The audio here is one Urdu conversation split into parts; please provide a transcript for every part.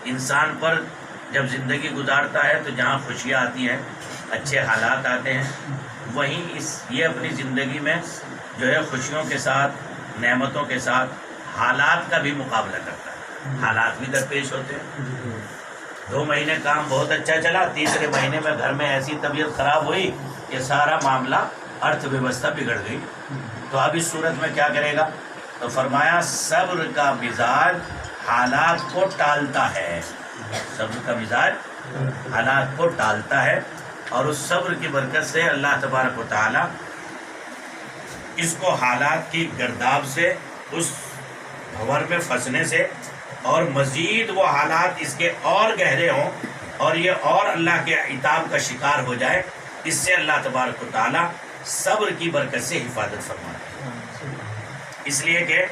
انسان پر جب زندگی گزارتا ہے تو جہاں خوشیاں آتی ہیں، اچھے حالات آتے ہیں، وہیں یہ اپنی زندگی میں جو ہے خوشیوں کے ساتھ، نعمتوں کے ساتھ حالات کا بھی مقابلہ کرتا ہے۔ حالات بھی درپیش ہوتے ہیں۔ 2 مہینے کام بہت اچھا چلا، تیسرے مہینے میں گھر میں ایسی طبیعت خراب ہوئی کہ سارا معاملہ ارتھ ویوستھا بگڑ گئی۔ تو اب اس صورت میں کیا کرے گا؟ تو فرمایا صبر کا مزاج حالات کو ٹالتا ہے۔ صبر کا مزاج حالات کو ٹالتا ہے، اور اس صبر کی برکت سے اللہ تبارک و تعالی اس کو حالات کی گرداب سے، اس بھنور میں پھنسنے سے، اور مزید وہ حالات اس کے اور گہرے ہوں اور یہ اور اللہ کے عتاب کا شکار ہو جائے، اس سے اللہ تبارک و تعالی صبر کی برکت سے حفاظت فرماتا ہے۔ اس لیے کہ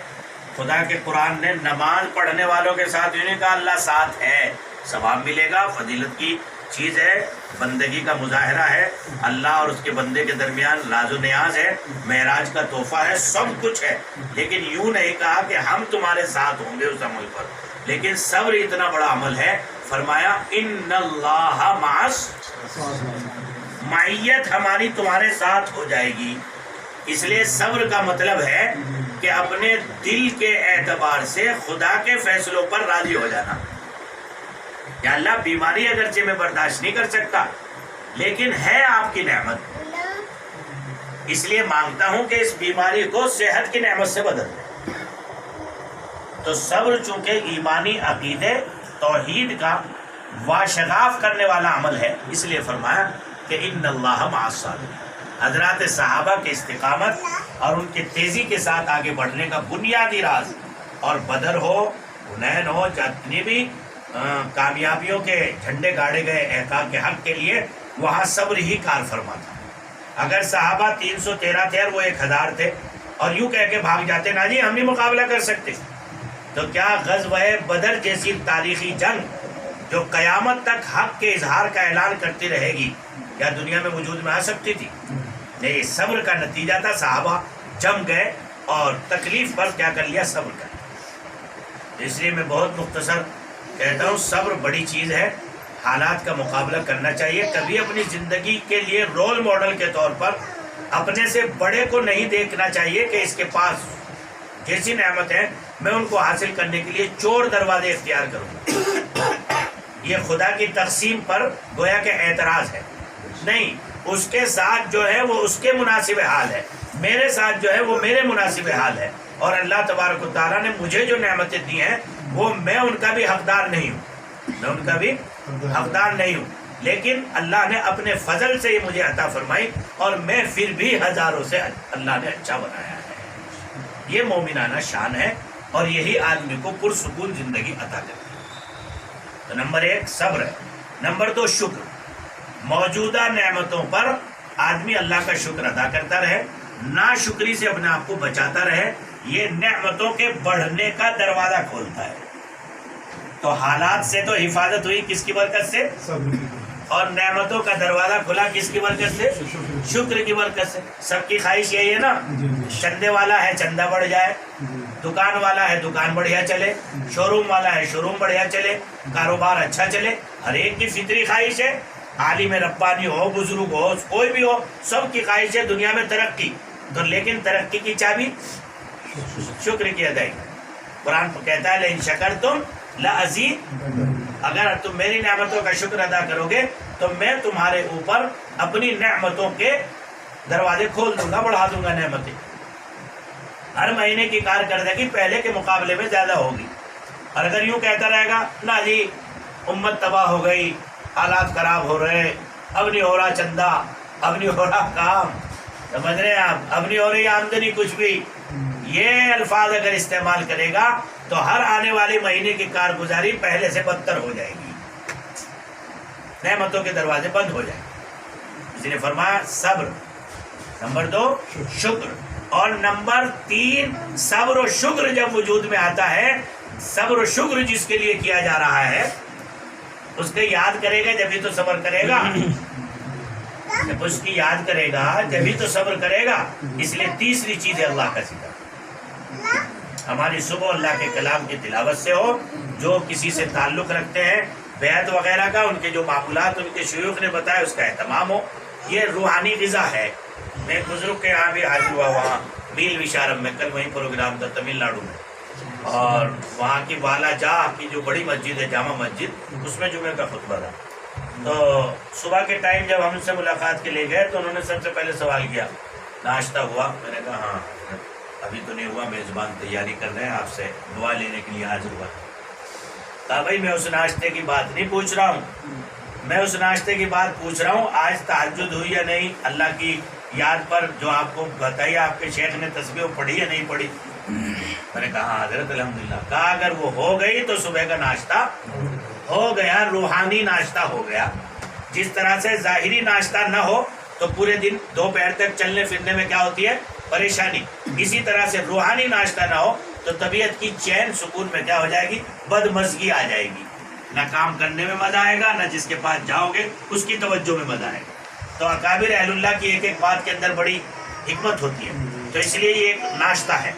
خدا کے قرآن نے نماز پڑھنے والوں کے ساتھ یوں نہیں کہا اللہ ساتھ ہے، ثواب ملے گا، فضیلت کی چیز ہے، بندگی کا مظاہرہ ہے، اللہ اور اس کے بندے کے درمیان راز و نیاز ہے، معراج کا تحفہ ہے، سب کچھ ہے، لیکن یوں نہیں کہا کہ ہم تمہارے ساتھ ہوں گے اس عمل پر۔ لیکن صبر اتنا بڑا عمل ہے، فرمایا ان اللہ معیت ہماری تمہارے ساتھ ہو جائے گی۔ اس لیے صبر کا مطلب ہے کہ اپنے دل کے اعتبار سے خدا کے فیصلوں پر راضی ہو جانا۔ یا اللہ بیماری اگرچہ میں برداشت نہیں کر سکتا، لیکن ہے آپ کی نعمت، اس لیے مانگتا ہوں کہ اس بیماری کو صحت کی نعمت سے بدل دے۔ تو صبر چونکہ ایمانی عقیدے توحید کا واشغاف کرنے والا عمل ہے، اس لیے فرمایا کہ ان اللہ مع الصابرین۔ حضرات صحابہ کے استقامت اور ان کے تیزی کے ساتھ آگے بڑھنے کا بنیادی راز، اور بدر ہو، حنین ہو، جتنی بھی کامیابیوں کے جھنڈے گاڑے گئے احقاق کے حق کے لیے، وہاں صبر ہی کار فرما تھا۔ اگر صحابہ 313 تھے اور وہ 1000 تھے اور یوں کہہ کے بھاگ جاتے نا جی ہم نہیں مقابلہ کر سکتے، تو کیا غزوہ بدر جیسی تاریخی جنگ جو قیامت تک حق کے اظہار کا اعلان کرتی رہے گی، کیا دنیا میں وجود میں آ سکتی تھی؟ نہیں، صبر کا نتیجہ تھا، صحابہ جم گئے اور تکلیف پر کیا کر لیا، صبر کر۔ اس لیے میں بہت مختصر کہتا ہوں، صبر بڑی چیز ہے، حالات کا مقابلہ کرنا چاہیے۔ کبھی اپنی زندگی کے لیے رول ماڈل کے طور پر اپنے سے بڑے کو نہیں دیکھنا چاہیے کہ اس کے پاس جیسی نعمت ہے میں ان کو حاصل کرنے کے لیے چور دروازے اختیار کروں۔ یہ خدا کی تقسیم پر گویا کہ اعتراض ہے، نہیں، اس کے ساتھ جو ہے وہ اس کے مناسب حال ہے، میرے ساتھ جو ہے وہ میرے مناسب حال ہے، اور اللہ تبارک و تعالیٰ نے مجھے جو نعمتیں دی ہیں وہ میں ان کا بھی حقدار نہیں ہوں، میں ان کا بھی حقدار نہیں ہوں، لیکن اللہ نے اپنے فضل سے ہی مجھے عطا فرمائی، اور میں پھر بھی ہزاروں سے اللہ نے اچھا بنایا ہے۔ یہ مومنانہ شان ہے، اور یہی آدمی کو پرسکون زندگی عطا کرتی ہے۔ تو نمبر 1 صبر ہے۔ نمبر 2 شکر۔ موجودہ نعمتوں پر آدمی اللہ کا شکر ادا کرتا رہے، ناشکری سے اپنے آپ کو بچاتا رہے، یہ نعمتوں کے بڑھنے کا دروازہ کھولتا ہے۔ تو حالات سے تو حفاظت ہوئی کس کی برکت سے؟ اور نعمتوں کا دروازہ کھلا کس کی برکت سے؟ شکر کی برکت سے۔ سب کی خواہش یہی ہے نا، چندے والا ہے چندہ بڑھ جائے، دکان والا ہے دکان بڑھیا چلے، شو روم والا ہے شو روم بڑھیا چلے، کاروبار اچھا چلے، ہر ایک کی فطری خواہش ہے، عالم ربانی ہو، بزرگ ہو، کوئی بھی ہو، سب کی خواہش ہے دنیا میں ترقی۔ تو لیکن ترقی کی چابی شکر کی ادائیگی۔ قرآن کہتا ہے لئن شکرتم لأزید، اگر تم میری نعمتوں کا شکر ادا کرو گے تو میں تمہارے اوپر اپنی نعمتوں کے دروازے کھول دوں گا، بڑھا دوں گا نعمتیں۔ ہر مہینے کی کارکردگی پہلے کے مقابلے میں زیادہ ہوگی۔ اور اگر یوں کہتا رہے گا نا جی امت تباہ ہو گئی، حالات خراب ہو رہے، اب نہیں ہو رہا چندہ، اب نہیں ہو رہا کام، سمجھ رہے ہیں آپ، اب نہیں ہو رہی آمدنی کچھ بھی، یہ الفاظ اگر استعمال کرے گا تو ہر آنے والے مہینے کی کارگزاری پہلے سے بدتر ہو جائے گی، نعمتوں کے دروازے بند ہو جائیں گے۔ اس لیے فرمایا صبر۔ نمبر 2 شکر، اور نمبر 3 صبر و شکر جب وجود میں آتا ہے، صبر و شکر جس کے لیے کیا جا رہا ہے اس کے یاد کرے گا جبھی تو صبر کرے گا، جب اس کی یاد کرے گا جبھی تو صبر کرے گا۔ اس لیے تیسری چیز ہے اللہ کا ذکر۔ ہماری صبح اللہ کے کلام کی تلاوت سے ہو. جو کسی سے تعلق رکھتے ہیں بیعت وغیرہ کا، ان کے جو معمولات ان کے شیوخ نے بتایا اس کا اہتمام ہو. یہ روحانی غذا ہے. میں ایک بزرگ کے یہاں بھی حاضر ہوا، وہاں میل وشارم میں، کل وہیں پروگرام تھا تمل ناڈو میں، اور وہاں کی والا جا کی جو بڑی مسجد ہے جامع مسجد، اس میں جمعہ کا خطبہ تھا. تو صبح کے ٹائم جب ہم ان سے ملاقات کے لیے گئے تو انہوں نے سب سے پہلے سوال کیا ناشتہ ہوا؟ میں نے کہا ہاں ابھی تو نہیں ہوا، میزبان تیاری کر رہے ہیں، آپ سے دعا لینے کے لیے حاضر ہوا. کہا بھائی میں اس ناشتے کی بات نہیں پوچھ رہا ہوں، میں اس ناشتے کی بات پوچھ رہا ہوں آج تہجد ہوئی یا نہیں، اللہ کی یاد پر جو آپ کو بتائی آپ کے شیخ نے تسبیح پڑھی یا نہیں پڑھی؟ میں نے کہا حضرت الحمدللہ. کہا اگر وہ ہو گئی تو صبح کا ناشتہ ہو گیا، روحانی ناشتہ ہو گیا. جس طرح سے ظاہری ناشتہ نہ ہو تو پورے دن دوپہر تک چلنے پھرنے میں کیا ہوتی ہے؟ پریشانی. اسی طرح سے روحانی ناشتہ نہ ہو تو طبیعت کی چین سکون میں کیا ہو جائے گی؟ بدمزگی آ جائے گی. نہ کام کرنے میں مزہ آئے گا، نہ جس کے پاس جاؤ گے اس کی توجہ میں مزہ آئے گا. تو اکابر اہل اللہ کی ایک ایک بات کے اندر بڑی حکمت ہوتی ہے. تو اس لیے یہ ایک ناشتہ ہے،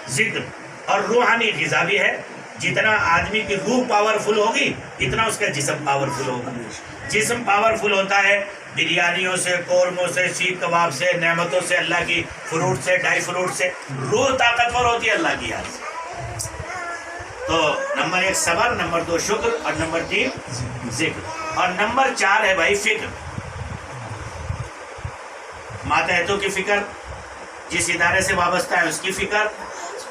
ذکر اور روحانی غذا بھی ہے. جتنا آدمی کی روح پاورفل ہوگی اتنا اس کا جسم پاورفل ہوگا. جسم پاورفل ہوتا ہے بریانیوں سے، قورموں سے، سیخ کباب سے، نعمتوں سے، اللہ کی فروٹ سے، ڈرائی فروٹ سے. روح طاقتور ہوتی ہے اللہ کی یاد سے. تو نمبر 1 صبر، نمبر 2 شکر، اور نمبر 3 ذکر، اور نمبر 4 ہے بھائی فکر. ماتحتوں کی فکر، جس ادارے سے وابستہ ہے اس کی فکر،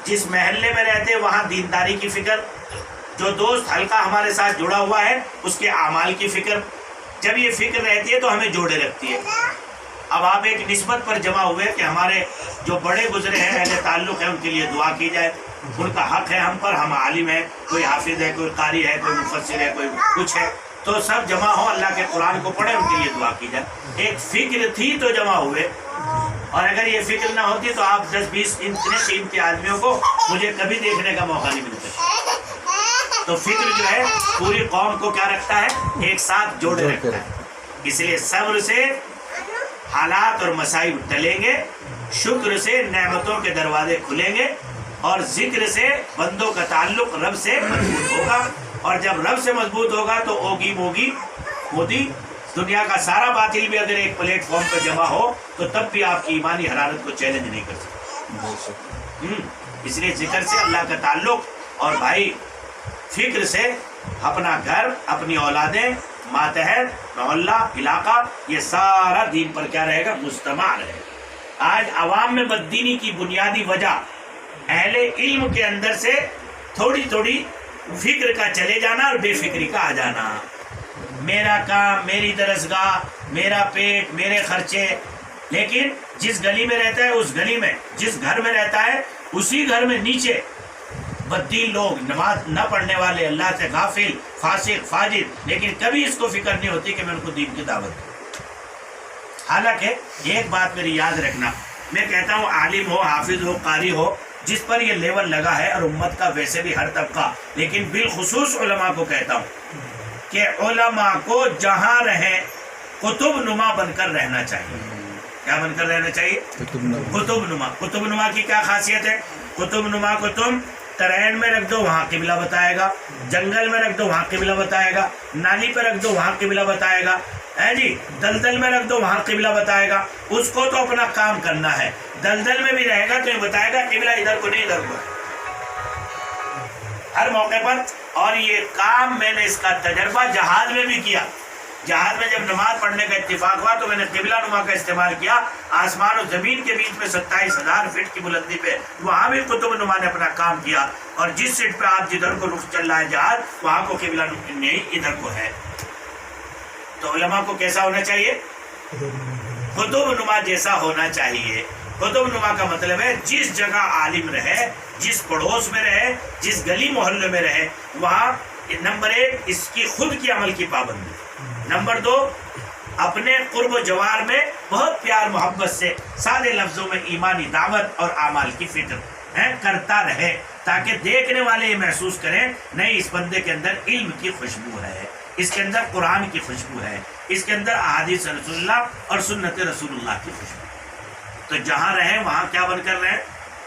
جس محلے میں رہتے وہاں دینداری کی فکر، جو دوست حلقہ ہمارے ساتھ جڑا ہوا ہے اس کے اعمال کی فکر. جب یہ فکر رہتی ہے تو ہمیں جوڑے رکھتی ہے. اب آپ ایک نسبت پر جمع ہوئے کہ ہمارے جو بڑے گزرے ہیں اہل تعلق ہیں ان کے لیے دعا کی جائے، ان کا حق ہے ہم پر، ہم عالم ہیں، کوئی حافظ ہے، کوئی قاری ہے، کوئی مفسر ہے، کوئی کچھ ہے، تو سب جمع ہو اللہ کے قرآن کو پڑھے، ان کے لیے دعا کی جائے. ایک فکر تھی تو جمع ہوئے. اور اگر یہ فکر نہ ہوتی تو آپ 10-20 اتنے قیمتی آدمیوں کو مجھے کبھی دیکھنے کا موقع نہیں ملتا. تو فکر جو ہے پوری قوم کو کیا رکھتا ہے؟ ایک ساتھ جوڑے رکھتا ہے. اس لیے صبر سے حالات اور مصائب ٹلیں گے، شکر سے نعمتوں کے دروازے کھلیں گے، اور ذکر سے بندوں کا تعلق رب سے مضبوط ہوگا. اور جب رب سے مضبوط ہوگا تو اوگی موگی مودی دنیا کا سارا باطل بھی اگر ایک پلیٹ فارم پر جمع ہو تو تب بھی آپ کی ایمانی حرارت کو چیلنج نہیں کر سکتے. اس لیے ذکر سے اللہ کا تعلق، اور بھائی فکر سے اپنا گھر، اپنی اولادیں، ماتحت، محلہ، علاقہ، یہ سارا دین پر کیا رہے گا؟ مجتمع رہے گا. آج عوام میں بددینی کی بنیادی وجہ اہل علم کے اندر سے تھوڑی تھوڑی فکر کا چلے جانا اور بے فکری کا آ جانا. میرا کام، میری درسگاہ، میرا پیٹ، میرے خرچے. لیکن جس گلی میں رہتا ہے اس گلی میں، جس گھر میں رہتا ہے اسی گھر میں نیچے بددین لوگ، نماز نہ پڑھنے والے، اللہ سے غافل، فاسق، فاجر، لیکن کبھی اس کو فکر نہیں ہوتی کہ میں ان کو دین کی دعوت دوں. حالانکہ ایک بات میری یاد رکھنا، میں کہتا ہوں عالم ہو، حافظ ہو، قاری ہو، جس پر یہ لیول لگا ہے، اور امت کا ویسے بھی ہر طبقہ، لیکن بالخصوص علماء کو کہتا ہوں کہ علماء کو جہاں رہیں قطب نما بن کر رہنا چاہیے. کیا بن کر رہنا چاہیے؟ قطب نما. قطب نما کی کیا خاصیت ہے؟ قطب نما کو تم ٹرین میں رکھ دو وہاں قبلہ بتائے گا، جنگل میں رکھ دو وہاں قبلہ بتائے گا، نالی پہ رکھ دو وہاں قبلہ بتائے گا، جی دلدل میں رکھ دو وہاں قبلہ بتائے گا. اس کو تو اپنا کام کرنا ہے. دلدل میں بھی رہے گا تو یہ بتائے گا قبلہ ادھر کو نہیں ادھر کو، ہر موقع پر. اور یہ کام میں نے اس کا تجربہ جہاز میں بھی کیا. جہاز میں جب نماز پڑھنے کا اتفاق ہوا تو میں نے قبلہ نما کا استعمال کیا. آسمان و زمین کے بیچ میں 27,000 فٹ کی بلندی پہ وہاں بھی قطب نما نے اپنا کام کیا. اور جس سیٹ پہ آپ جدھر کو رخ چل رہا ہے جہاز، وہاں کو قبلہ نہیں ادھر کو ہے. تو علماء کو کیسا ہونا چاہیے؟ قطب نما جیسا ہونا چاہیے. قطب نما کا مطلب ہے جس جگہ عالم رہے، جس پڑوس میں رہے، جس گلی محلے میں رہے، وہاں نمبر 1 اس کی خود کی عمل کی پابندی، نمبر 2 اپنے قرب و جوار میں بہت پیار محبت سے سادے لفظوں میں ایمانی دعوت اور اعمال کی فکر کرتا رہے، تاکہ دیکھنے والے یہ محسوس کریں نہیں اس بندے کے اندر علم کی خوشبو ہے، اس کے اندر قرآن کی خوشبو ہے، اس کے اندر احادیث رسول اللہ اور سنت رسول اللہ کی خوشبو. تو جہاں رہیں وہاں کیا بن کر رہیں؟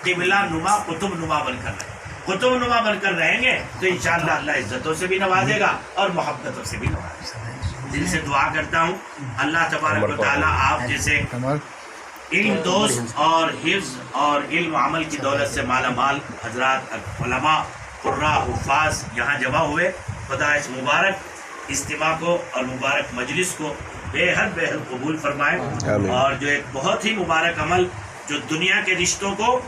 قبلہ نما قطب نما بن کر رہیں، قطب نما بن کر رہیں گے تو انشاءاللہ اللہ عزتوں سے بھی نوازے گا اور محبتوں سے بھی نوازے گا۔ دل سے دعا کرتا ہوں اللہ تبارک و تعالیٰ آپ جیسے علم دوست اور حفظ اور علم عمل کی دولت سے مالا مال حضرات علماء قراء حفاظ یہاں جمع ہوئے، خدا اس مبارک اجتماع کو اور مبارک مجلس کو بے حد قبول فرمائے، اور جو ایک بہت ہی مبارک عمل جو دنیا کے رشتوں کو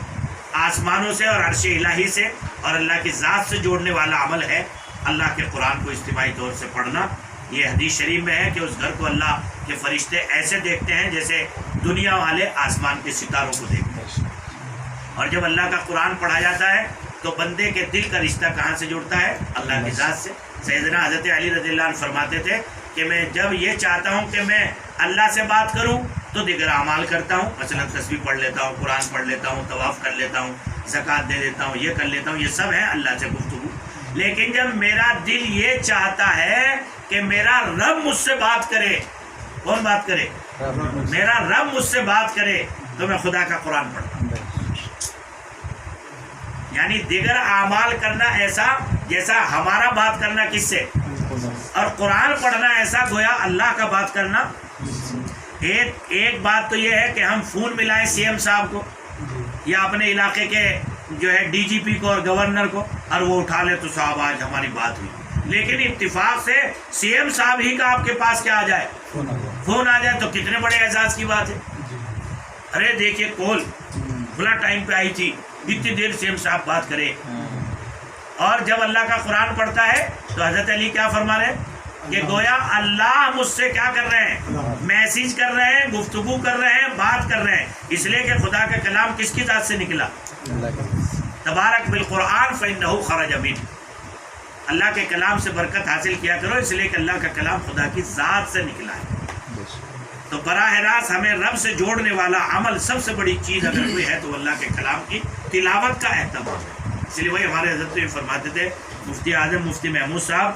آسمانوں سے اور عرش الہی سے اور اللہ کی ذات سے جوڑنے والا عمل ہے، اللہ کے قرآن کو اجتماعی طور سے پڑھنا۔ یہ حدیث شریف میں ہے کہ اس گھر کو اللہ کے فرشتے ایسے دیکھتے ہیں جیسے دنیا والے آسمان کے ستاروں کو دیکھتے ہیں، اور جب اللہ کا قرآن پڑھا جاتا ہے تو بندے کے دل کا رشتہ کہاں سے جڑتا ہے؟ اللہ کی ذات سے۔ سیدنا حضرت علی رضی اللہ عنہ فرماتے تھے کہ میں جب یہ چاہتا ہوں کہ میں اللہ سے بات کروں تو دیگر اعمال کرتا ہوں، مثلا تسبیح پڑھ لیتا ہوں، قرآن پڑھ لیتا ہوں، طواف کر لیتا ہوں، زکوٰۃ دے دیتا ہوں، یہ کر لیتا ہوں، یہ سب ہے اللہ سے گفتگو۔ لیکن جب میرا دل یہ چاہتا ہے کہ میرا رب مجھ سے بات کرے، کون بات کرے؟ میرا رب مجھ سے بات کرے، تو میں خدا کا قرآن پڑھتا ہوں۔ یعنی دیگر اعمال کرنا ایسا جیسا ہمارا بات کرنا کس سے، اور قرآن پڑھنا ایسا گویا اللہ کا بات کرنا۔ ایک بات تو یہ ہے کہ ہم فون ملائیں سی ایم صاحب کو یا اپنے علاقے کے جو ہے ڈی جی پی کو اور گورنر کو، اور وہ اٹھا لے تو صاحب آج ہماری بات ہوئی، لیکن اتفاق سے سی ایم صاحب ہی کا آپ کے پاس کیا آ جائے، فون آ جائے، تو کتنے بڑے اعزاز کی بات ہے۔ ارے دیکھیے کال فلاں ٹائم پہ آئی تھی، اتنی دیر سی ایم صاحب بات کرے۔ اور جب اللہ کا قرآن پڑھتا ہے تو حضرت علی کیا فرما رہے ہیں کہ گویا اللہ مجھ سے کیا کر رہے ہیں، میسیج کر رہے ہیں، گفتگو کر رہے ہیں، بات کر رہے ہیں، اس لیے کہ خدا کا کلام کس کی ذات سے نکلا؟ تبارک بالقرآن فإنہ خرج منہ، اللہ کے کلام سے برکت حاصل کیا کرو، اس لیے کہ اللہ کا کلام خدا کی ذات سے نکلا ہے۔ تو براہ راست ہمیں رب سے جوڑنے والا عمل سب سے بڑی چیز اگر کوئی ہے تو اللہ کے کلام کی تلاوت کا اہتمام ہے۔ اس لیے وہی ہمارے حضرت یہ فرماتے تھے مفتی اعظم مفتی محمود صاحب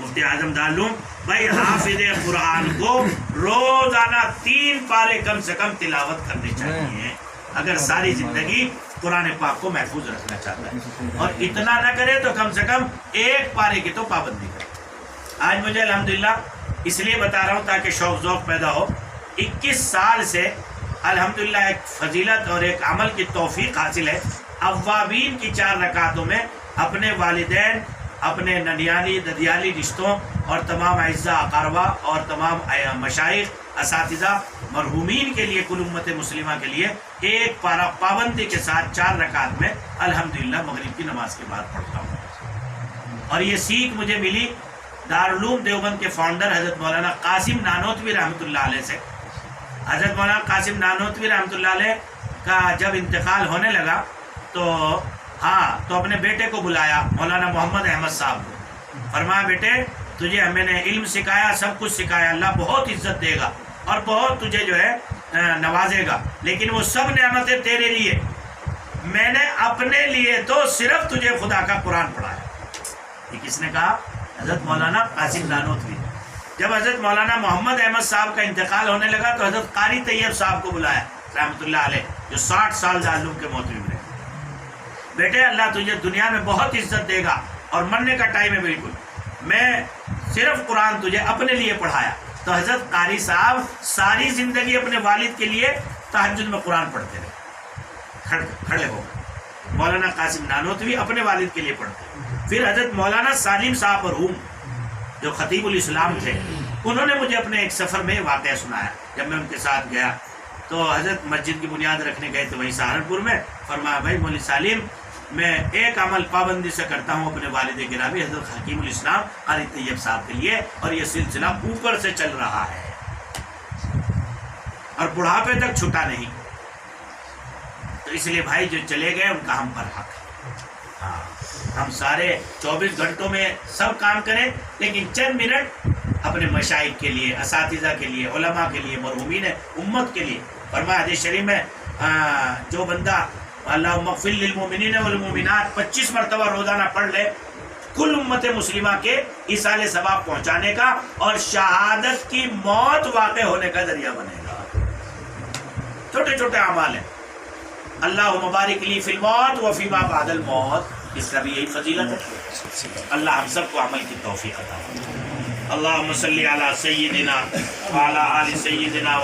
مفتی اعظم دارالعلوم، بھائی حافظ قرآن کو روزانہ 3 پارے کم سے کم تلاوت کرنے چاہیے اگر ساری زندگی قرآن پاک کو محفوظ رکھنا چاہتا ہے، اور اتنا نہ کرے تو کم سے کم 1 پارے کی تو پابندی کرے۔ آج مجھے الحمدللہ اس لیے بتا رہا ہوں تاکہ شوق ذوق پیدا ہو، 21 سال سے الحمدللہ ایک فضیلت اور ایک عمل کی توفیق حاصل ہے، اوابین کی 4 رکعتوں میں اپنے والدین، اپنے ننیالی ددیالی رشتوں اور تمام اعزاء اقاربہ اور تمام مشائخ اساتذہ مرحومین کے لیے، کل امت مسلمہ کے لیے 1 پارہ پابندی کے ساتھ 4 رکعت میں الحمدللہ مغرب کی نماز کے بعد پڑھتا ہوں۔ اور یہ سیکھ مجھے ملی دارالعلوم دیوبند کے فاؤنڈر حضرت مولانا قاسم نانوتوی رحمۃ اللہ علیہ سے۔ حضرت مولانا قاسم نانوتوی رحمۃ اللہ علیہ کا جب انتقال ہونے لگا تو اپنے بیٹے کو بلایا مولانا محمد احمد صاحب کو، فرمایا بیٹے تجھے ہمیں نے علم سکھایا، سب کچھ سکھایا، اللہ بہت عزت دے گا اور بہت تجھے جو ہے نوازے گا، لیکن وہ سب نعمتیں تیرے لیے، میں نے اپنے لیے تو صرف تجھے خدا کا قرآن پڑھایا۔ یہ کس نے کہا؟ حضرت مولانا قاسم نانوتوی۔ جب حضرت مولانا محمد احمد صاحب کا انتقال ہونے لگا تو حضرت قاری طیب صاحب کو بلایا رحمۃ اللہ علیہ، جو 60 سال دارالعلوم کے محترم رہے، بیٹے اللہ تجھے دنیا میں بہت عزت دے گا اور مرنے کا ٹائم ہے بالکل، میں صرف قرآن تجھے اپنے لیے پڑھایا۔ تو حضرت قاری صاحب ساری زندگی اپنے والد کے لیے تہجد میں قرآن پڑھتے رہے، کھڑے ہو گئے۔ مولانا قاسم نانوتوی اپنے والد کے لیے پڑھتے۔ پھر حضرت مولانا سالم صاحب مرحوم جو خطیب الاسلام تھے، انہوں نے مجھے اپنے ایک سفر میں واقعہ سنایا۔ جب میں ان کے ساتھ گیا تو حضرت مسجد کی بنیاد رکھنے گئے تھے وہیں سہارنپور میں، فرمایا بھائی مولوی سالم میں ایک عمل پابندی سے کرتا ہوں اپنے والد گرامی حضرت حکیم الاسلام قاری طیب صاحب کے لیے، اور یہ سلسلہ اوپر سے چل رہا ہے اور بڑھاپے تک چھٹا نہیں۔ تو اس لیے بھائی جو چلے گئے ان کا ہم پر حق ہے، ہم سارے 24 گھنٹوں میں سب کام کریں، لیکن چند منٹ اپنے مشائخ کے لیے، اساتذہ کے لیے، علماء کے لیے، مرحومین امت کے لیے۔ فرمایا حدیث شریف میں جو بندہ اللہم اغفر للمؤمنین والمؤمنات 25 مرتبہ روزانہ پڑھ لے، کل امت مسلمہ کے ایصال ثواب پہنچانے کا اور شہادت کی موت واقع ہونے کا ذریعہ بنے گا۔ چھوٹے چھوٹے اعمال ہیں، اللہ مبارک لی فی الموت و فیما بعد الموت، اس کا بھی یہی فضیلت ہے۔ اللہ ہم سب کو عمل کی توفیق عطا فرمائے۔ اللہم صلی علی سیدنا وعلی آل سیدنا